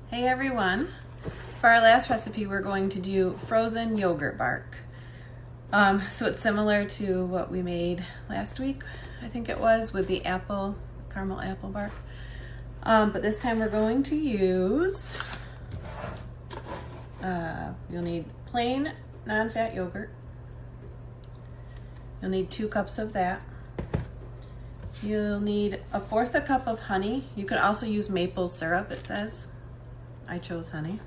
Hey everyone! For our last recipe, we're going to do frozen yogurt bark. So it's similar to what we made last week, I think it was, with the caramel apple bark. But this time we're going to use, you'll need plain non-fat yogurt. You'll need 2 cups of that. You'll need 1/4 cup of honey. You could also use maple syrup, it says. I chose honey.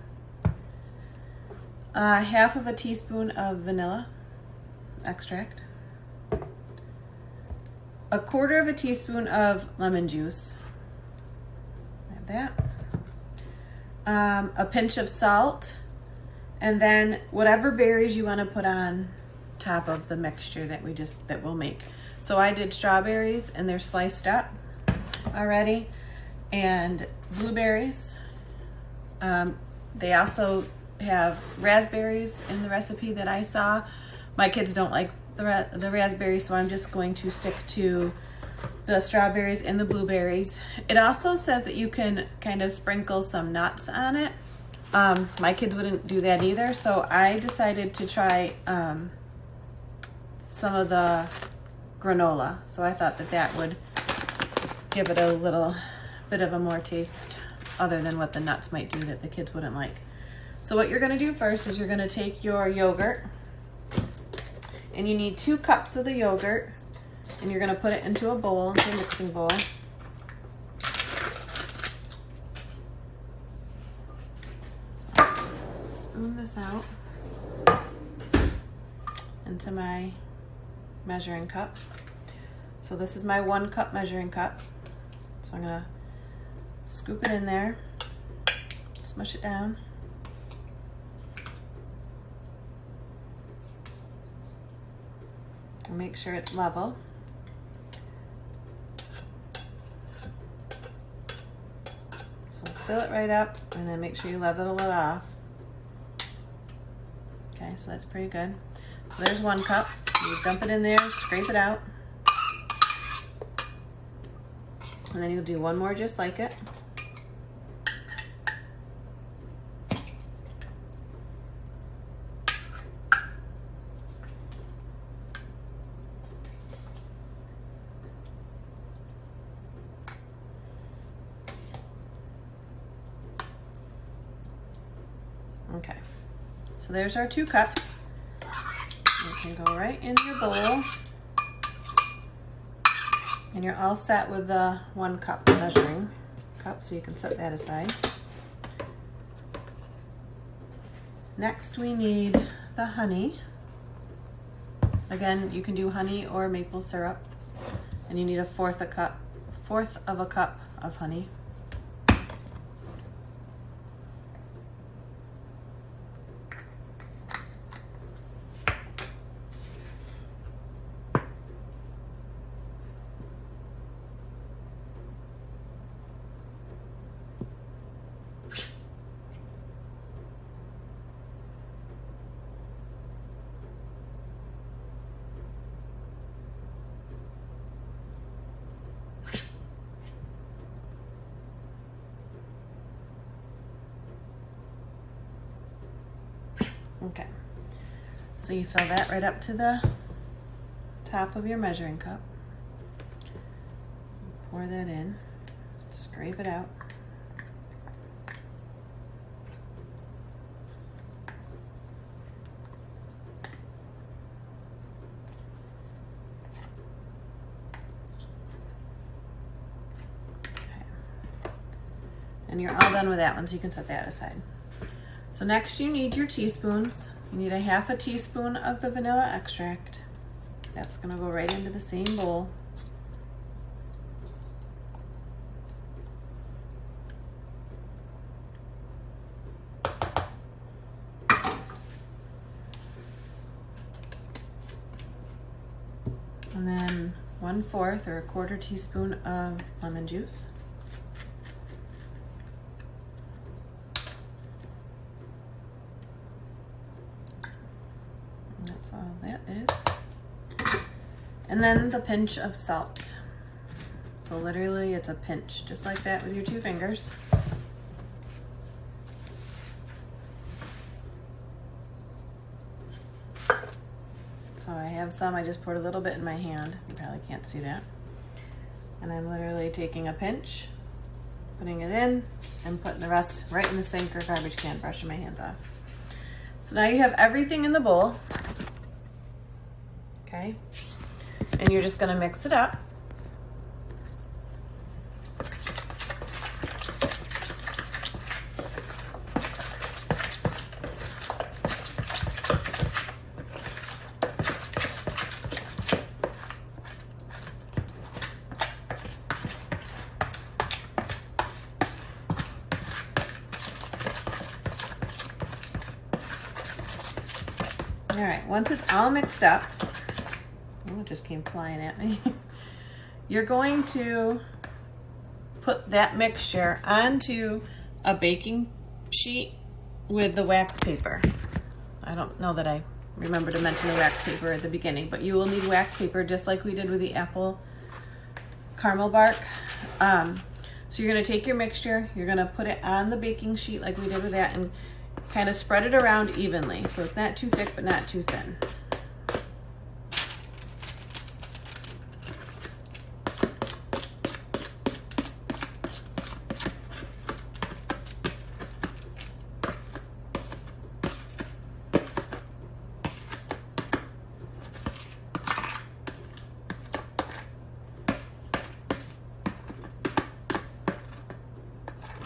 1/2 teaspoon of vanilla extract. 1/4 teaspoon of lemon juice. Add that. A pinch of salt, and then whatever berries you want to put on top of the mixture that we'll make. So I did strawberries, and they're sliced up already, and blueberries. They also have raspberries in the recipe that I saw. My kids don't like the raspberries, so I'm just going to stick to the strawberries and the blueberries. It also says that you can kind of sprinkle some nuts on it. My kids wouldn't do that either, so I decided to try some of the granola. So I thought that would give it a little bit of a more taste other than what the nuts might do that the kids wouldn't like. So what you're going to do first is you're going to take your yogurt, and you need 2 cups of the yogurt, and you're going to put it into a bowl, into a mixing bowl. So, spoon this out into my measuring cup. So this is my 1 cup measuring cup. So I'm going to scoop it in there, smush it down. And make sure it's level. So fill it right up, and then make sure you level it off. Okay, so that's pretty good. So there's 1 cup. You dump it in there, scrape it out. And then you'll do 1 more just like it. Okay, so there's our 2 cups. You can go right in your bowl. And you're all set with the 1 cup measuring cup, so you can set that aside. Next we need the honey. Again, you can do honey or maple syrup. And you need 1/4 of a cup of honey. Okay, so you fill that right up to the top of your measuring cup. Pour that in, scrape it out. Okay. And you're all done with that one, so you can set that aside. So next you need your teaspoons. You need 1/2 teaspoon of the vanilla extract. That's going to go right into the same bowl. And then 1/4 or 1/4 teaspoon of lemon juice. That's all that is. And then the pinch of salt. So literally it's a pinch, just like that with your 2 fingers. So I have some, I just poured a little bit in my hand. You probably can't see that. And I'm literally taking a pinch, putting it in, and putting the rest right in the sink or garbage can, brushing my hands off. So now you have everything in the bowl, okay? And you're just gonna mix it up. All right, once it's all mixed up, oh, it just came flying at me. You're going to put that mixture onto a baking sheet with the wax paper. I don't know that I remember to mention the wax paper at the beginning, but you will need wax paper just like we did with the apple caramel bark. So you're gonna take your mixture, you're gonna put it on the baking sheet like we did with that, and kind of spread it around evenly. So it's not too thick, but not too thin.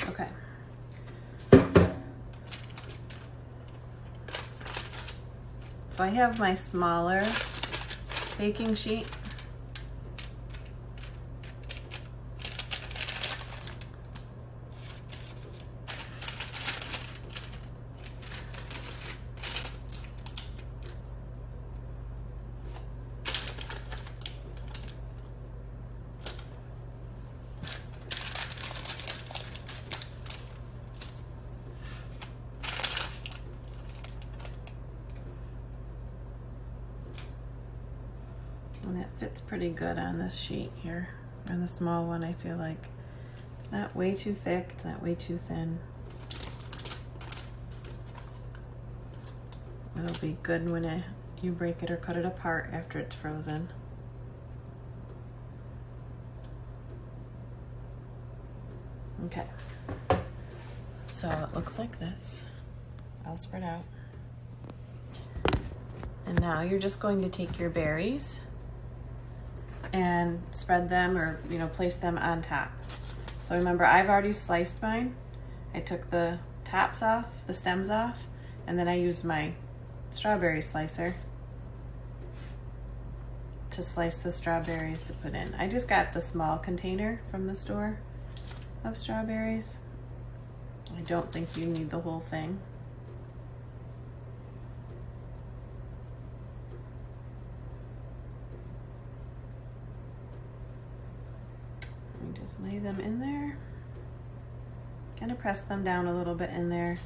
Okay. So I have my smaller baking sheet. And that fits pretty good on this sheet here. On the small one, I feel like. It's not way too thick, it's not way too thin. It'll be good when you break it or cut it apart after it's frozen. Okay. So it looks like this. I'll spread out. And now you're just going to take your berries and spread them, or place them on top. So remember, I've already sliced mine. I took the tops off, the stems off, and then I used my strawberry slicer to slice the strawberries to put in. I just got the small container from the store of strawberries. I don't think you need the whole thing. Just lay them in there. Kind of press them down a little bit in there.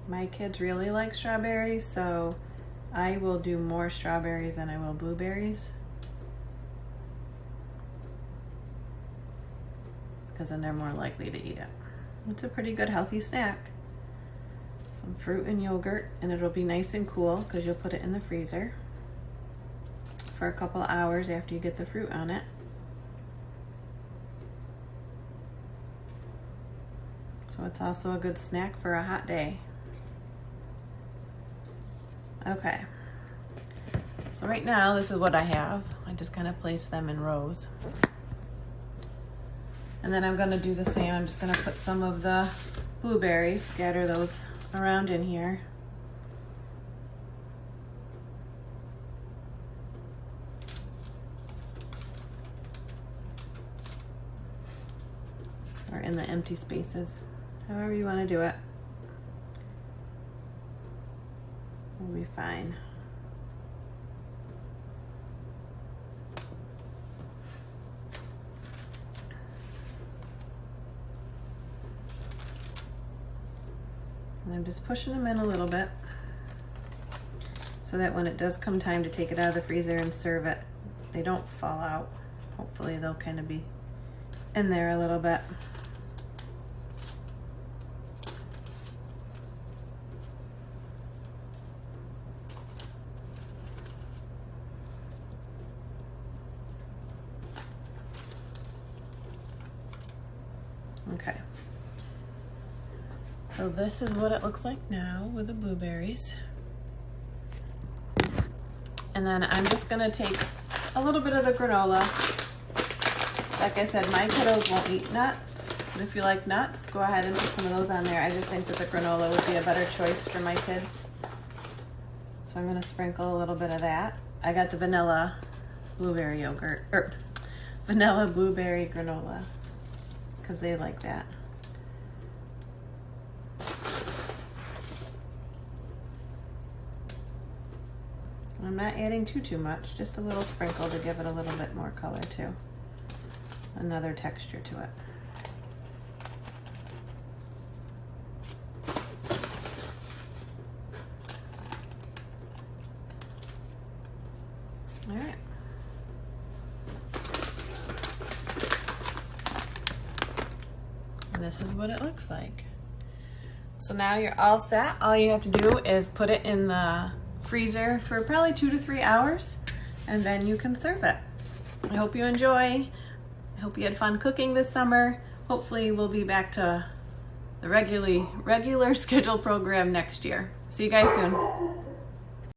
My kids really like strawberries, so I will do more strawberries than I will blueberries, because then they're more likely to eat it. It's a pretty good healthy snack. Some fruit and yogurt, and it'll be nice and cool because you'll put it in the freezer for a couple hours after you get the fruit on it. So it's also a good snack for a hot day. Okay, so right now this is what I have. I just kind of place them in rows. And then I'm going to do the same. I'm just going to put some of the blueberries, scatter those around in here. Or in the empty spaces, however you want to do it. We'll be fine. And I'm just pushing them in a little bit so that when it does come time to take it out of the freezer and serve it, they don't fall out. Hopefully they'll kind of be in there a little bit. Okay. So this is what it looks like now with the blueberries. And then I'm just gonna take a little bit of the granola. Like I said, my kiddos won't eat nuts, but if you like nuts, go ahead and put some of those on there. I just think that the granola would be a better choice for my kids. So I'm gonna sprinkle a little bit of that. I got the vanilla blueberry yogurt, or vanilla blueberry granola, because they like that. I'm not adding too much, just a little sprinkle to give it a little bit more color too. Another texture to it. All right. And this is what it looks like. So now you're all set. All you have to do is put it in the freezer for probably 2 to 3 hours, and then you can serve it. I hope you enjoy. I hope you had fun cooking this summer. Hopefully we'll be back to the regular scheduled program next year. See you guys soon.